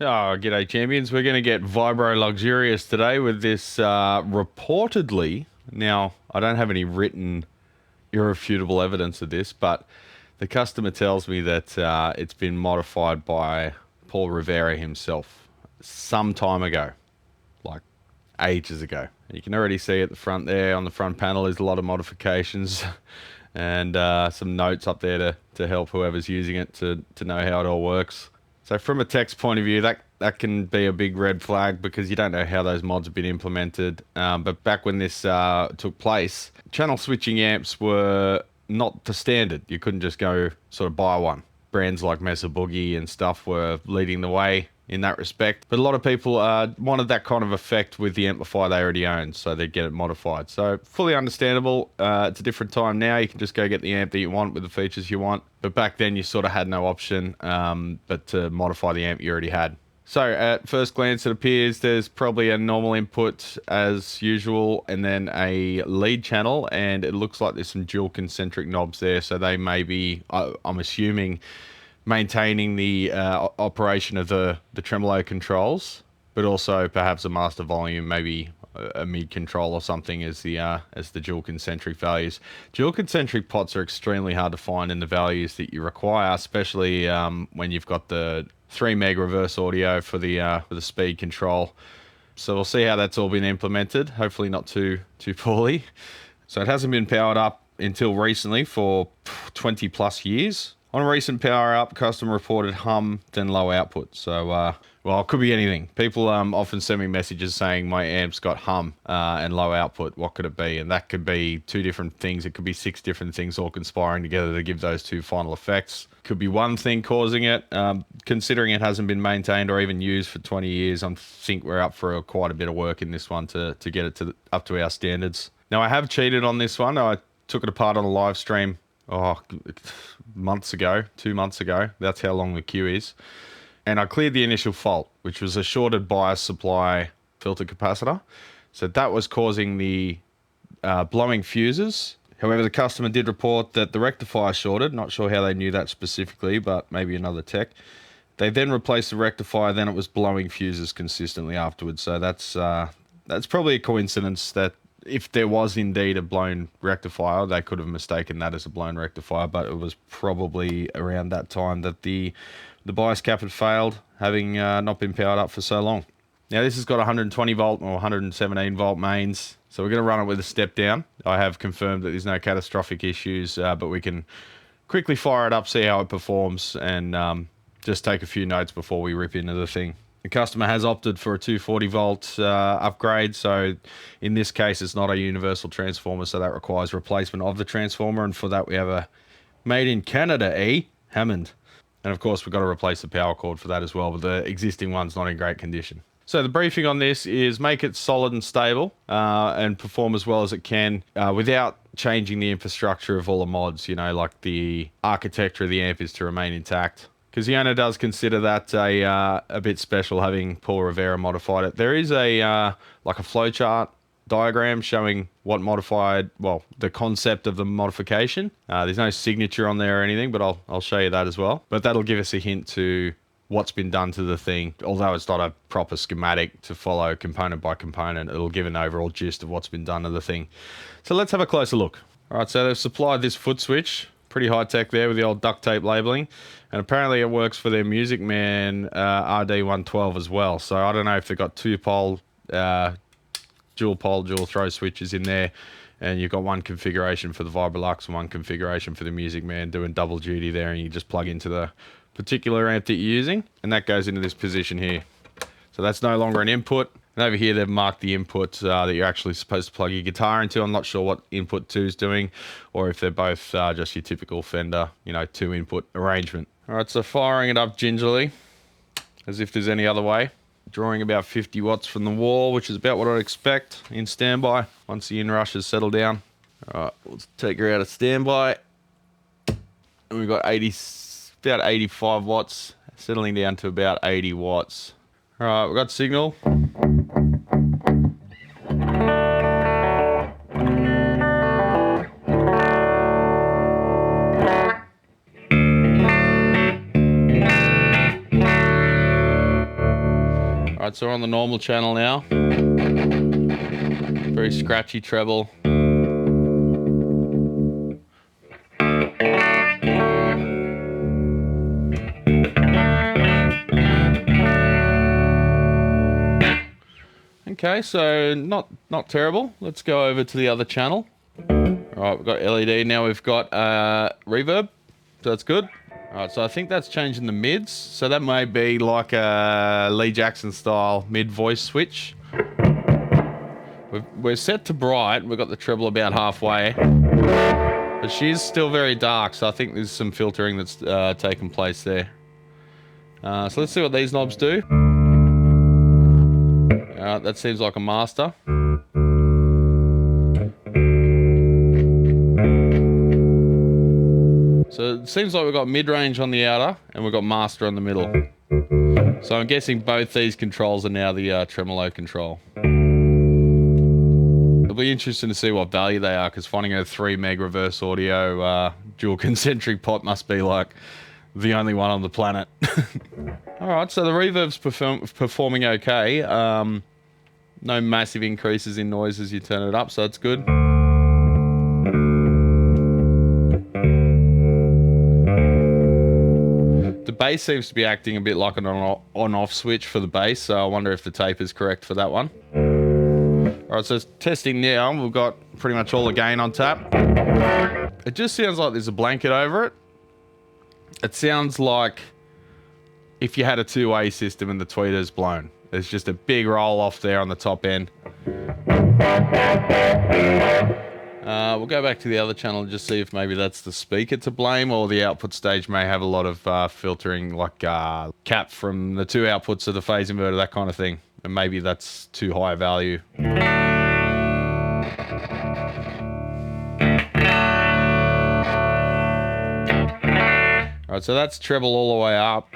Oh, g'day champions. We're going to get Vibro luxurious today with this reportedly, now I don't have any written irrefutable evidence of this, but the customer tells me that it's been modified by Paul Rivera himself some time ago, like ages ago. And you can already see at the front there on the front panel is a lot of modifications and some notes up there to help whoever's using it to know how it all works. So from a tech's point of view, that can be a big red flag because you don't know how those mods have been implemented. But back when this took place, channel switching amps were not the standard. You couldn't just go sort of buy one. Brands like Mesa Boogie and stuff were leading the way in that respect. But a lot of people wanted that kind of effect with the amplifier they already owned, so they'd get it modified. So fully understandable. It's a different time now. You can just go get the amp that you want with the features you want. But back then you sort of had no option but to modify the amp you already had. So at first glance, it appears there's probably a normal input as usual and then a lead channel, and it looks like there's some dual concentric knobs there. So they may be, I'm assuming, maintaining the operation of the tremolo controls, but also perhaps a master volume, maybe a mid control or something as the dual concentric values. Dual concentric pots are extremely hard to find in the values that you require, especially when you've got the 3 meg reverse audio for the speed control. So we'll see how that's all been implemented. Hopefully not too poorly. So it hasn't been powered up until recently for 20 plus years. On a recent power up, customer reported hum, then low output. So, well, it could be anything. People often send me messages saying my amp's got hum and low output. What could it be? And that could be 2 different things. It could be 6 different things all conspiring together to give those 2 final effects. Could be one thing causing it. Considering it hasn't been maintained or even used for 20 years, I think we're up for quite a bit of work in this one to get it up to our standards. Now, I have cheated on this one. I took it apart on a live stream. Months ago, 2 months ago. That's how long the queue is. And I cleared the initial fault, which was a shorted bias supply filter capacitor. So that was causing the blowing fuses. However, the customer did report that the rectifier shorted. Not sure how they knew that specifically, but maybe another tech. They then replaced the rectifier, then it was blowing fuses consistently afterwards. So that's probably a coincidence that if there was indeed a blown rectifier, they could have mistaken that as a blown rectifier, but it was probably around that time that the bias cap had failed, having not been powered up for so long. Now this has got 120 volt or 117 volt mains, so we're going to run it with a step down. I have confirmed that there's no catastrophic issues, but we can quickly fire it up, see how it performs, and just take a few notes before we rip into the thing. The customer has opted for a 240 volt upgrade, so in this case it's not a universal transformer, so that requires replacement of the transformer, and for that we have a made in Canada, Hammond. And of course we've got to replace the power cord for that as well, but the existing one's not in great condition. So the briefing on this is make it solid and stable and perform as well as it can without changing the infrastructure of all the mods, you know, like the architecture of the amp is to remain intact. Because the owner does consider that a bit special, having Paul Rivera modified it. There is like a flowchart diagram showing what modified, well, the concept of the modification. There's no signature on there or anything, but I'll show you that as well. But that'll give us a hint to what's been done to the thing. Although it's not a proper schematic to follow component by component, it'll give an overall gist of what's been done to the thing. So let's have a closer look. All right, so they've supplied this foot switch. Pretty high tech there with the old duct tape labeling, and apparently it works for their Music Man RD112 as well. So I don't know if they've got 2 pole, dual throw switches in there, and you've got one configuration for the Vibrolux and one configuration for the Music Man doing double duty there, and you just plug into the particular amp that you're using, and that goes into this position here. So that's no longer an input. And over here, they've marked the input that you're actually supposed to plug your guitar into. I'm not sure what input 2 is doing, or if they're both just your typical Fender, you know, 2 input arrangement. All right, so firing it up gingerly, as if there's any other way. Drawing about 50 watts from the wall, which is about what I'd expect in standby once the inrush has settled down. All right, let's take her out of standby. And we've got about 85 watts, settling down to about 80 watts. All right, we've got signal. Alright, so we're on the normal channel now. Very scratchy treble. Okay, so not terrible. Let's go over to the other channel. Alright, we've got LED, now we've got reverb, so that's good. Alright, so I think that's changing the mids, so that may be like a Lee Jackson style mid voice switch. We're set to bright, we've got the treble about halfway, but she's still very dark, so I think there's some filtering that's taken place there. So let's see what these knobs do. That seems like a master. So it seems like we've got mid-range on the outer and we've got master on the middle. So I'm guessing both these controls are now the tremolo control. It'll be interesting to see what value they are, because finding a 3 meg reverse audio dual concentric pot must be like the only one on the planet. Alright, so the reverb's performing okay. No massive increases in noise as you turn it up, so that's good. The bass seems to be acting a bit like an on-off switch for the bass, so I wonder if the tape is correct for that one. Alright, so testing now, we've got pretty much all the gain on tap. It just sounds like there's a blanket over it. It sounds like if you had a two-way system and the tweeter's blown. There's just a big roll off there on the top end. We'll go back to the other channel and just see if maybe that's the speaker to blame, or the output stage may have a lot of filtering, like cap from the two outputs of the phase inverter, that kind of thing. And maybe that's too high a value. Alright, so that's treble all the way up.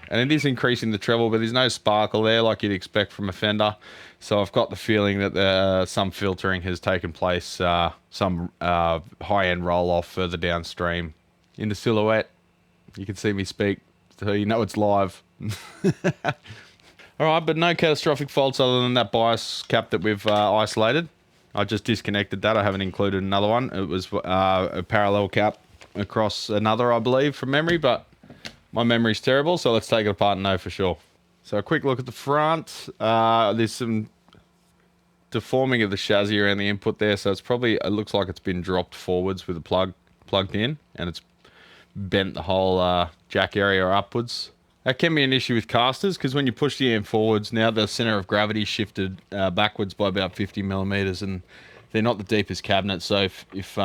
And it is increasing the treble, but there's no sparkle there like you'd expect from a Fender. So I've got the feeling that some filtering has taken place, some high-end roll-off further downstream. In the silhouette, you can see me speak, so you know it's live. Alright, but no catastrophic faults other than that bias cap that we've isolated. I just disconnected that, I haven't included another one. It was a parallel cap across another, I believe, from memory, but my memory's terrible, so let's take it apart and know for sure. So a quick look at the front. There's some deforming of the chassis around the input there, so it's probably, it looks like it's been dropped forwards with the plug plugged in, and it's bent the whole jack area upwards. That can be an issue with casters, because when you push the amp forwards, now the center of gravity shifted backwards by about 50 millimeters, and they're not the deepest cabinet, so if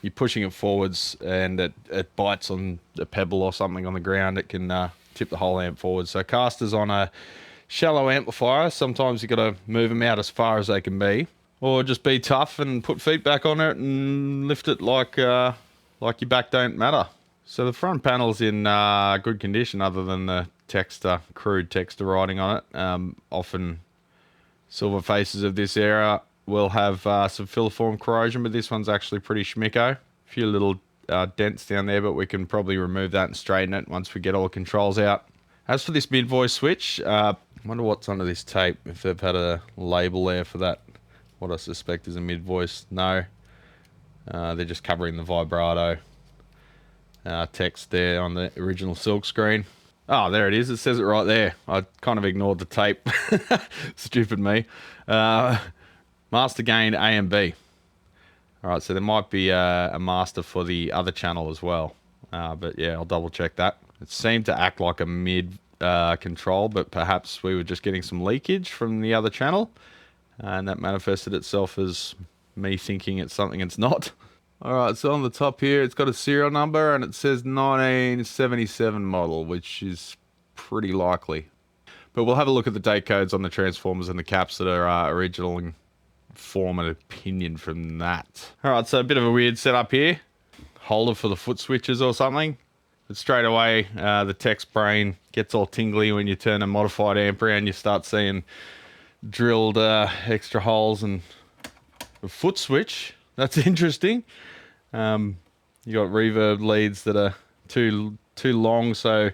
you're pushing it forwards and it bites on a pebble or something on the ground, it can tip the whole amp forward. So casters on a shallow amplifier, sometimes you got to move them out as far as they can be, or just be tough and put feet back on it and lift it like your back don't matter. So the front panel's in good condition, other than the crude texture writing on it. Often silver faces of this era will have some filiform corrosion, but this one's actually pretty schmicko. A few little dents down there, but we can probably remove that and straighten it once we get all the controls out. As for this mid-voice switch, I wonder what's under this tape, if they've had a label there for that, what I suspect is a mid-voice. No, they're just covering the vibrato text there on the original silk screen. Oh, there it is. It says it right there. I kind of ignored the tape. Stupid me. Master gain A and B. Alright, so there might be a master for the other channel as well. But yeah, I'll double check that. It seemed to act like a mid control, but perhaps we were just getting some leakage from the other channel. And that manifested itself as me thinking it's something it's not. Alright, so on the top here, it's got a serial number and it says 1977 model, which is pretty likely. But we'll have a look at the date codes on the transformers and the caps that are original and form an opinion from that. Alright, so a bit of a weird setup here. Holder for the foot switches or something. But straight away, the text brain gets all tingly when you turn a modified amp around. You start seeing drilled extra holes and a foot switch. That's interesting. You got reverb leads that are too long, so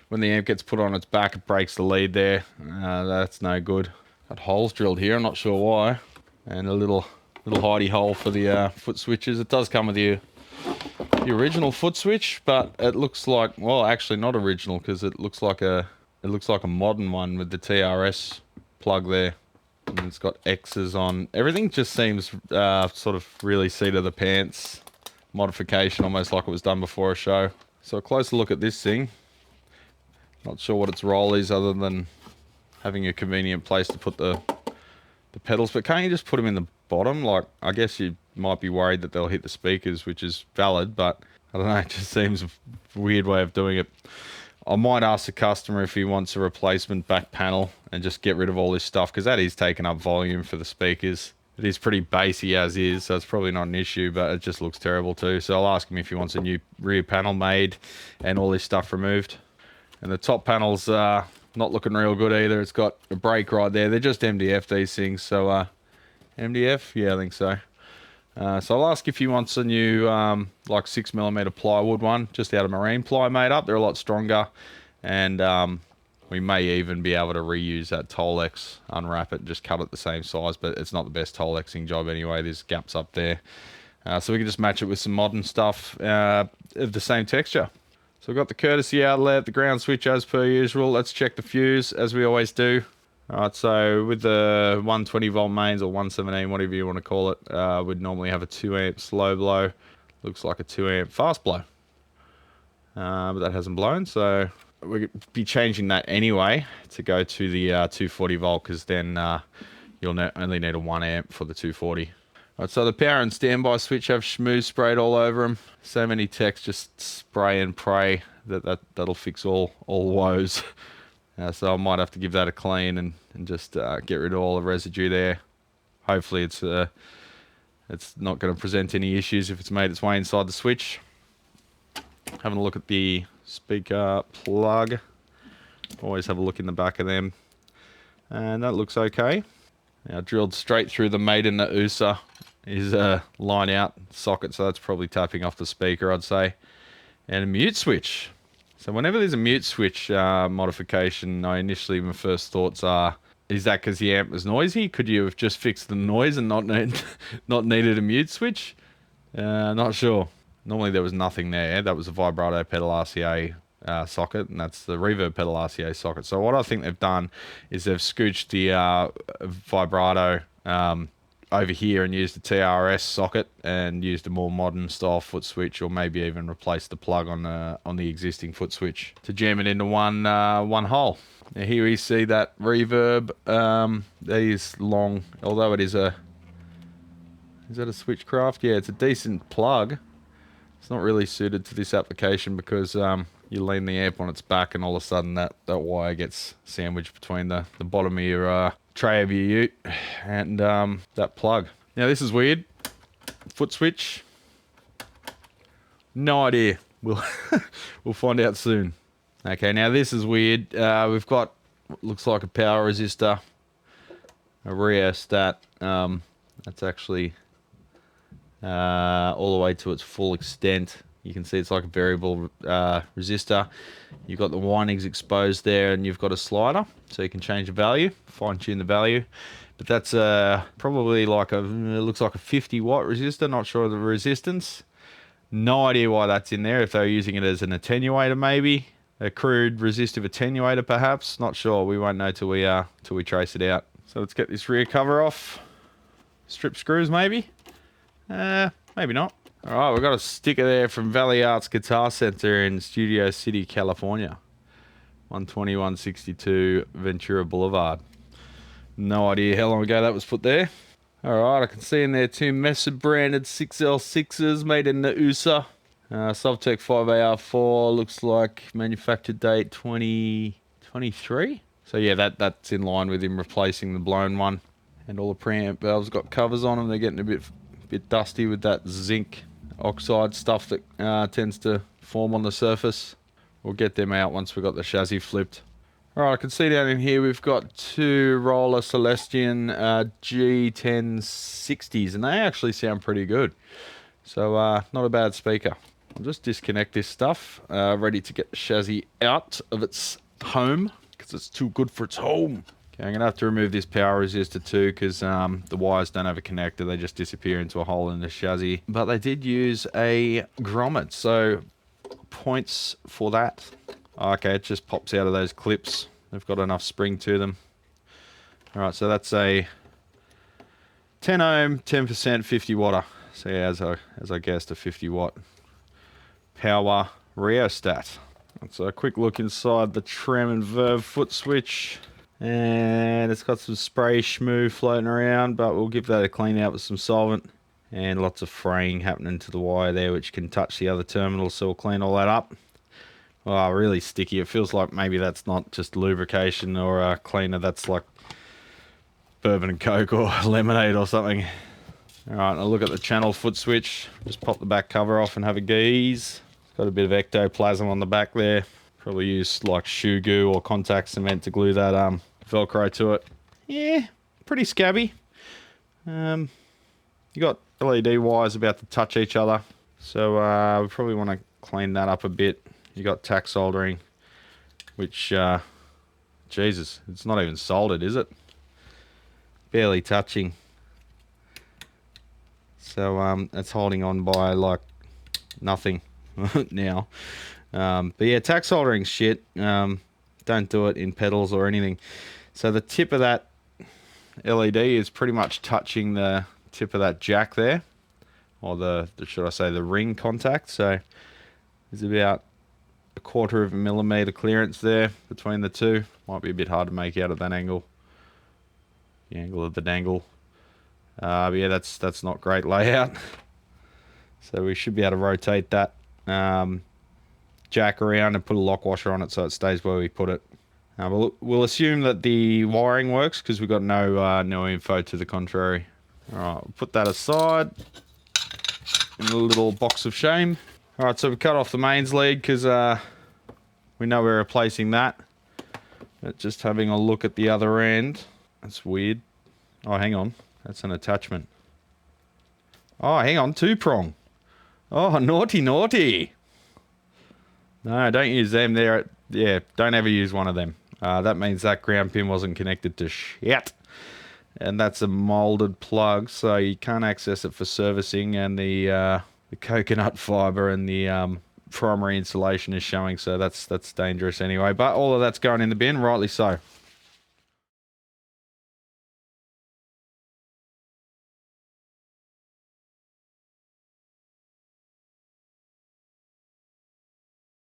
when the amp gets put on its back, it breaks the lead there. That's no good. Got holes drilled here, I'm not sure why. And a little hidey hole for the foot switches. It does come with the original foot switch, but it looks like, well, actually not original, because it looks like a modern one with the TRS plug there. And it's got X's on. Everything just seems sort of really seat of the pants modification, almost like it was done before a show. So a closer look at this thing. Not sure what its role is other than having a convenient place to put the pedals, but can't you just put them in the bottom? Like, I guess you might be worried that they'll hit the speakers, which is valid, but I don't know, it just seems a weird way of doing it. I might ask the customer if he wants a replacement back panel and just get rid of all this stuff, because that is taking up volume for the speakers. It is pretty bassy as is, so it's probably not an issue, but it just looks terrible too. So I'll ask him if he wants a new rear panel made and all this stuff removed. And the top panel's not looking real good either. It's got a break right there. They're just MDF, these things. So MDF? Yeah, I think so. So I'll ask if he wants a new like 6mm plywood one, just out of marine ply made up. They're a lot stronger, and we may even be able to reuse that Tolex, unwrap it, just cut it the same size, but it's not the best Tolexing job anyway. There's gaps up there. So we can just match it with some modern stuff of the same texture. So we've got the courtesy outlet, the ground switch as per usual. Let's check the fuse as we always do. Alright, so with the 120 volt mains, or 117, whatever you want to call it, we'd normally have a 2 amp slow blow. Looks like a 2 amp fast blow. But that hasn't blown, so we'll be changing that anyway to go to the 240 volt, because then you'll only need a 1 amp for the 240. Alright, so the power and standby switch have schmooze sprayed all over them. So many techs just spray and pray that'll fix all woes. So I might have to give that a clean and just get rid of all the residue there. Hopefully it's not going to present any issues if it's made its way inside the switch. Having a look at the speaker plug. Always have a look in the back of them. And that looks okay. Now drilled straight through the made in the USA is a line out socket, so that's probably tapping off the speaker, I'd say. And a mute switch. So whenever there's a mute switch modification, my first thoughts are, is that because the amp was noisy? Could you have just fixed the noise and not needed a mute switch? Not sure. Normally there was nothing there. That was a vibrato pedal RCA socket, and that's the reverb pedal RCA socket. So what I think they've done is they've scooched the vibrato over here and used the TRS socket and used a more modern style foot switch, or maybe even replaced the plug on the existing foot switch to jam it into one hole. Now here we see that reverb. That is long, although it is a... Is that a Switchcraft? Yeah, it's a decent plug. It's not really suited to this application because you lean the amp on its back and all of a sudden that wire gets sandwiched between the bottom of your tray of your ute and that plug. Now this is weird. Foot switch. No idea. We'll find out soon. Okay, now this is weird. We've got what looks like a power resistor, a rheostat. That's actually all the way to its full extent. You can see it's like a variable resistor. You've got the windings exposed there, and you've got a slider, so you can change the value, fine tune the value. But that's probably like it looks like a 50 watt resistor, not sure of the resistance. No idea why that's in there, if they were using it as an attenuator maybe. A crude resistive attenuator perhaps, not sure. We won't know till we trace it out. So let's get this rear cover off. Strip screws maybe? Maybe not. Alright, we've got a sticker there from Valley Arts Guitar Center in Studio City, California. 12162 Ventura Boulevard. No idea how long ago that was put there. Alright, I can see in there two Messer branded 6L6s made in the USA. Sovtech 5AR4 looks like manufactured date 2023. So yeah, that's in line with him replacing the blown one. And all the preamp valves got covers on them. They're getting a bit dusty with that zinc oxide stuff that tends to form on the surface. We'll get them out once we've got the chassis flipped. Alright, I can see down in here we've got two Roller Celestion G1060s, and they actually sound pretty good. So not a bad speaker. I'll just disconnect this stuff, ready to get the chassis out of its home, because it's too good for its home. Okay, I'm going to have to remove this power resistor too, because the wires don't have a connector, they just disappear into a hole in the chassis. But they did use a grommet, so points for that. Okay, it just pops out of those clips. They've got enough spring to them. Alright, so that's a 10 ohm, 10% 50 watter. So yeah, as I guessed, a 50 watt power rheostat. Let's a quick look inside the Trem and Verve foot switch. And it's got some spray schmoo floating around, but we'll give that a clean out with some solvent. And lots of fraying happening to the wire there, which can touch the other terminals, so we'll clean all that up. Oh, really sticky. It feels like maybe that's not just lubrication or a cleaner, that's like bourbon and coke or lemonade or something. Alright, I'll look at the channel foot switch. Just pop the back cover off and have a gaze. It's got a bit of ectoplasm on the back there. Probably use like shoe goo or contact cement to glue that Velcro to it. Yeah, pretty scabby. You got LED wires about to touch each other, so we probably want to clean that up a bit. You got tack soldering, which, Jesus, it's not even soldered, is it? Barely touching. So it's holding on by like nothing now. But yeah, tack soldering shit. Don't do it in pedals or anything. So the tip of that LED is pretty much touching the tip of that jack there, or the should I say the ring contact. So there's about a 1/4 of a millimeter clearance there between the two. Might be a bit hard to make out at that angle. The angle of the dangle. But yeah, that's not great layout. So we should be able to rotate that jack around and put a lock washer on it so it stays where we put it. We'll assume that the wiring works because we've got no info to the contrary. Alright, we'll put that aside in a little box of shame. Alright, so we cut off the mains lead because we know we're replacing that. But just having a look at the other end. That's weird. Oh, hang on. That's an attachment. Oh, hang on. 2-prong. Oh, naughty, naughty. No, don't use them. Yeah, don't ever use one of them. That means that ground pin wasn't connected to shit. And that's a molded plug, so you can't access it for servicing. And the coconut fiber and the primary insulation is showing, so that's dangerous anyway. But all of that's going in the bin, rightly so.